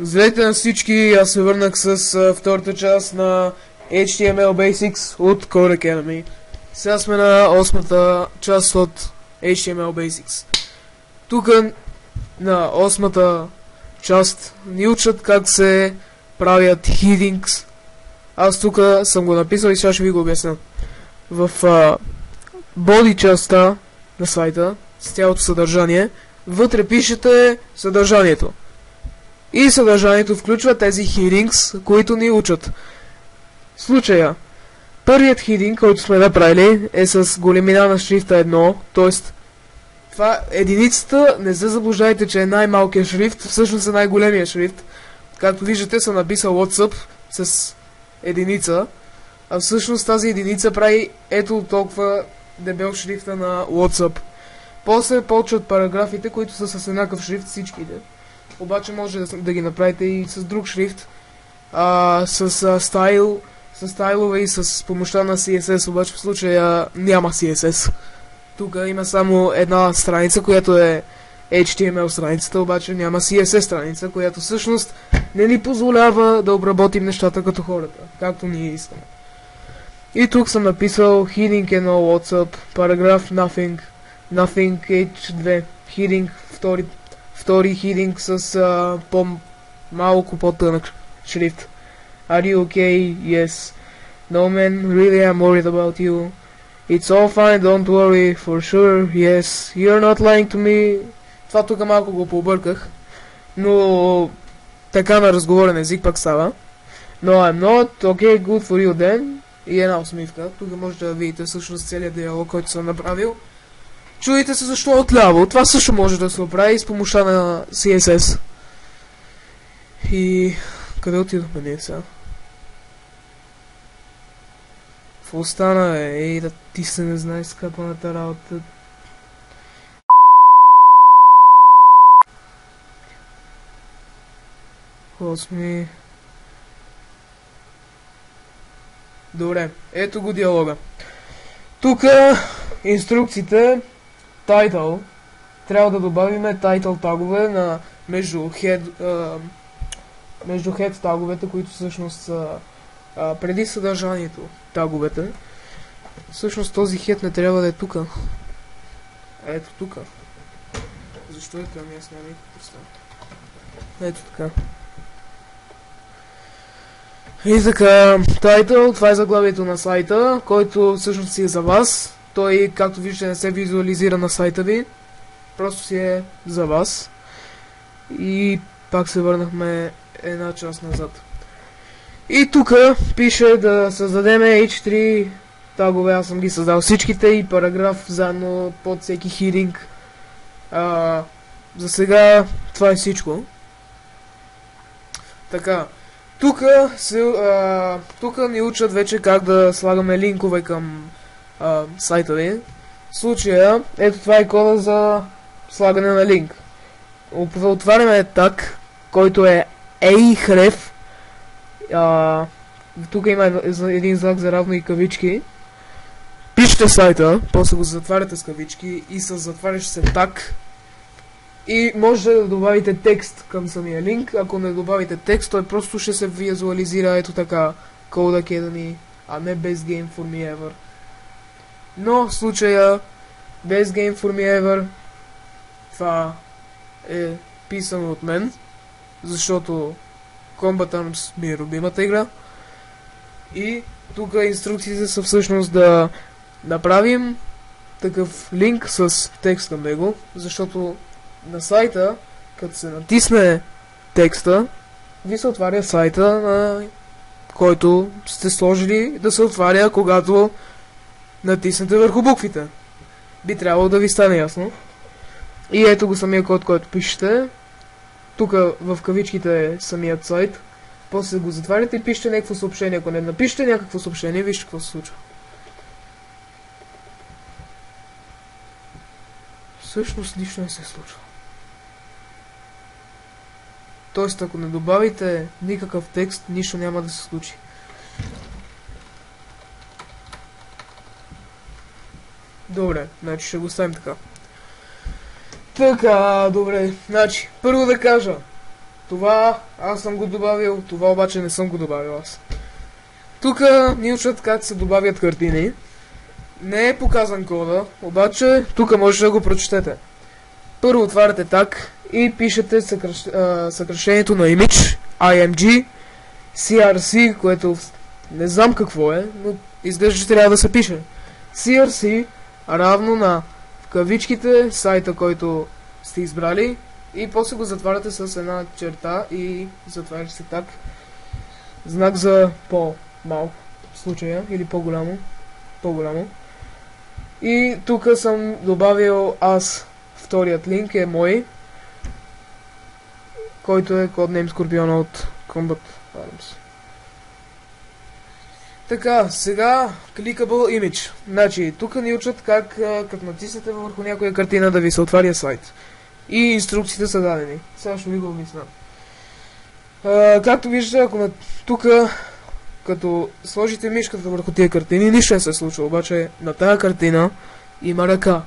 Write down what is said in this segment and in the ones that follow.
Здравейте на всички, аз се върнах с втората част на HTML Basics от Code Academy. Сега сме на 8-та част от HTML Basics. Тук на 8-та част ни учат как се правят headings. Аз тук съм го написал и сега ще ви го обясня. В body частта на сайта с цялото съдържание, вътре пишете съдържанието. И съдържанието включва тези headings, които ни учат. В случая, първият heading, който сме направили, е с големина на шрифта 1, т.е. това единицата, не се заблуждайте, че е най-малкият шрифт, всъщност е най-големия шрифт. Както виждате, съм написал WhatsApp с единица, а всъщност тази единица прави ето толкова дебел шрифта на WhatsApp. После почват параграфите, които са с еднакъв шрифт всичките. Обаче може да ги направите и с друг шрифт, с стайлове и с помощта на CSS, обаче в случая няма CSS. Тук има само една страница, която е HTML страницата, обаче няма CSS страница, която всъщност не ни позволява да обработим нещата като хората, както ние искаме. И тук съм написал heading 1 WhatsApp, параграф nothing h2, heading втори heading с малко по-тънък шрифт. Are you okay? Yes. No man, really I'm worried about you. It's all fine, don't worry, for sure, yes. You're not lying to me. Това тук малко го побърках, но така на разговорен език пак става. No, I'm not, okay, good for you then. И една усмивка. Тук можете да видите всъщност целият диалог, който съм направил. Чудите се защо отляво. Това също може да се оправи с помощта на CSS. И къде отидохме ние сега? Какво остана е? Ей, да ти се не знаеш скъпаната работа. Осми. Добре, ето го диалога. Тук инструкциите title, трябва да добавим title тагове на между head таговете, които всъщност са преди съдържанието таговете. Всъщност този head не трябва да е тук. Ето тук. Защо е там? Аз няма никакво представа. Ето така. И така, title, това е заглавието на сайта, който всъщност си е за вас. Той, както виждате, не се визуализира на сайта ви. Просто си е за вас. И пак се върнахме една част назад. И тук пише да създадем H3 тагове. Аз съм ги създал всичките и параграф заедно под всеки heading. За сега това е всичко. Така. Тук ни учат вече как да слагаме линкове към сайта ви. В случая, ето това е кода за слагане на линк. Отваряме так, който е href. Тук има един знак за равно и кавички. Пишете сайта, после го затваряте с кавички и с затварящ се так. И може да добавите текст към самия линк. Ако не добавите текст, той просто ще се визуализира ето така. Code Academy, а не Best Game for Me Ever. Но в случая Best Game for Me Ever, това е писано от мен, защото Combat Arms ми е любимата игра. И тук инструкциите са всъщност да направим такъв линк с текст към него, защото на сайта, като се натисне текста, ви се отваря сайта, на който сте сложили да се отваря, когато натиснете върху буквите. Би трябвало да ви стане ясно. И ето го самия код, който пишете. Тук в кавичките е самият сайт. После го затваряте и пишете някакво съобщение. Ако не напишете някакво съобщение, вижте какво се случва. Всъщност нищо не се случва. Тоест, ако не добавите никакъв текст, нищо няма да се случи. Добре, значи ще го ставим така. Така, добре. Значи, първо да кажа. Това аз съм го добавил, това обаче не съм го добавил аз. Тук ни учат как се добавят картини. Не е показан кода, обаче тук може да го прочетете. Първо отваряте так и пишете съкръщението на image, img, crc, което не знам какво е, но изглежда, че трябва да се пише. crc равно на в кавичките сайта, който сте избрали, и после го затваряте с една черта и затваряте се так. Знак за по-малко в случая, или по-голямо. И тук съм добавил аз, вторият линк е мой, който е Codename Scorpion от Combat Arms. Така, сега Clickable Image. Значи, тук ни учат как като натиснете върху някоя картина да ви се отваря сайт. И инструкциите са дадени. Сега ще ви го обясня. Както виждате, ако тук като сложите мишката върху тия картини, нищо не се случва, обаче на тая картина има ръка.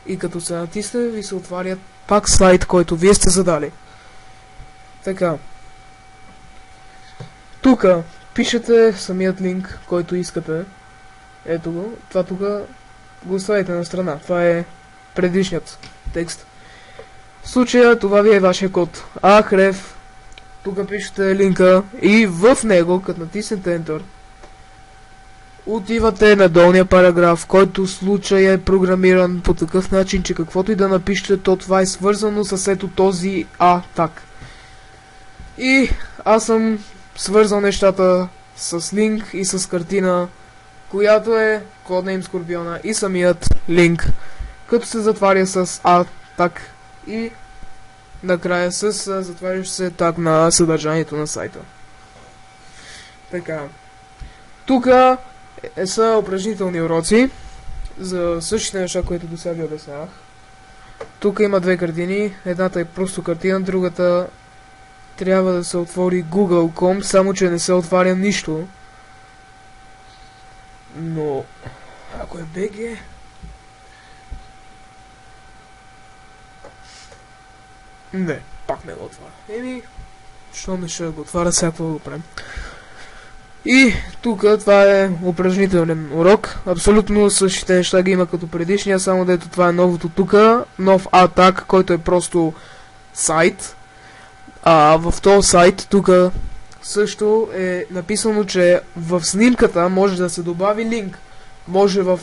И като се натисне, ви се отваря пак слайд, който вие сте задали. Така. Тук пишете самият линк, който искате. Ето го. Това тук го оставите на страна. Това е предишният текст. В случая това ви е вашия код. Ахрев. Тук пишете линка и в него, като натиснете Enter, отивате на долния параграф, който в случай е програмиран по такъв начин, че каквото и да напишете, то това е свързано с ето този так. И аз съм свързал нещата с линк и с картина, която е Codename Scorpion и самият линк, като се затваря с так и накрая с затварящ се так на съдържанието на сайта. Така. Тук са упражнителни уроци за същите неща, които до сега ви обяснявах. Тук има две картини. Едната е просто картина, другата трябва да се отвори Google.com, само че не се отваря нищо. Но ако е BG... Не, пак не го отваря. Що не ще го отваря, всяко го правим. И тук това е упражнителен урок. Абсолютно същите неща ги има като предишния, само дето това е новото тук. Нов атак, който е просто сайт. В този сайт тук също е написано, че в снимката може да се добави линк. Може в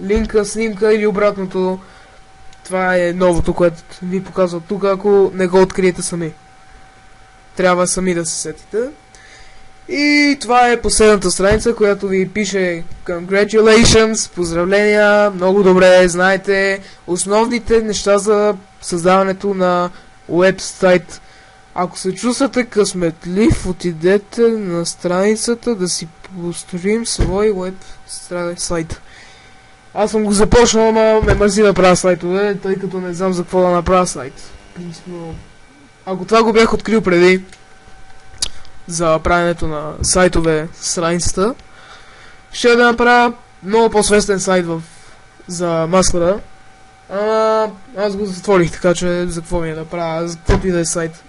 линка, снимка или обратното. Това е новото, което ви показва тук, ако не го откриете сами. Трябва сами да се сетите. И това е последната страница, която ви пише Congratulations, поздравления, много добре знаете основните неща за създаването на уебсайт. Ако се чувствате късметлив, отидете на страницата да си построим свой уебсайт. Аз съм го започнал, но ме мързи да правя сайтове, тъй като не знам за какво да направя сайт. Принципно, ако това го бях открил преди за правенето на сайтове страницата, ще да направя много по-свестен сайт за маскара. Аз го затворих, така че за какво ми е да правя, за каквото и да е сайт.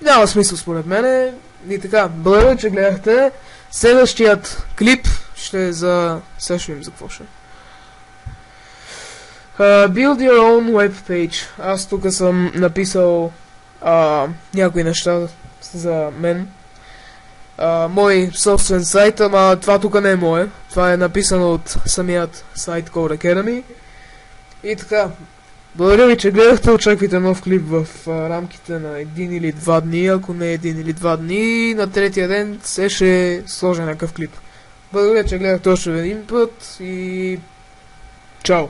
Няма смисъл според мене. И така, благодаря, че гледахте. Следващият клип ще е за... Сега ще видим за какво ще. Build your own web page. Аз тук съм написал някои неща за мен. Мой собствен сайт, ама това тук не е мое. Това е написано от самият сайт Code Academy. И така, благодаря ви, че гледахте. Очаквайте нов клип в рамките на 1 или 2 дни. Ако не 1 или 2 дни, на третия ден ще сложа някакъв клип. Благодаря, че гледахте още един път и... Чао!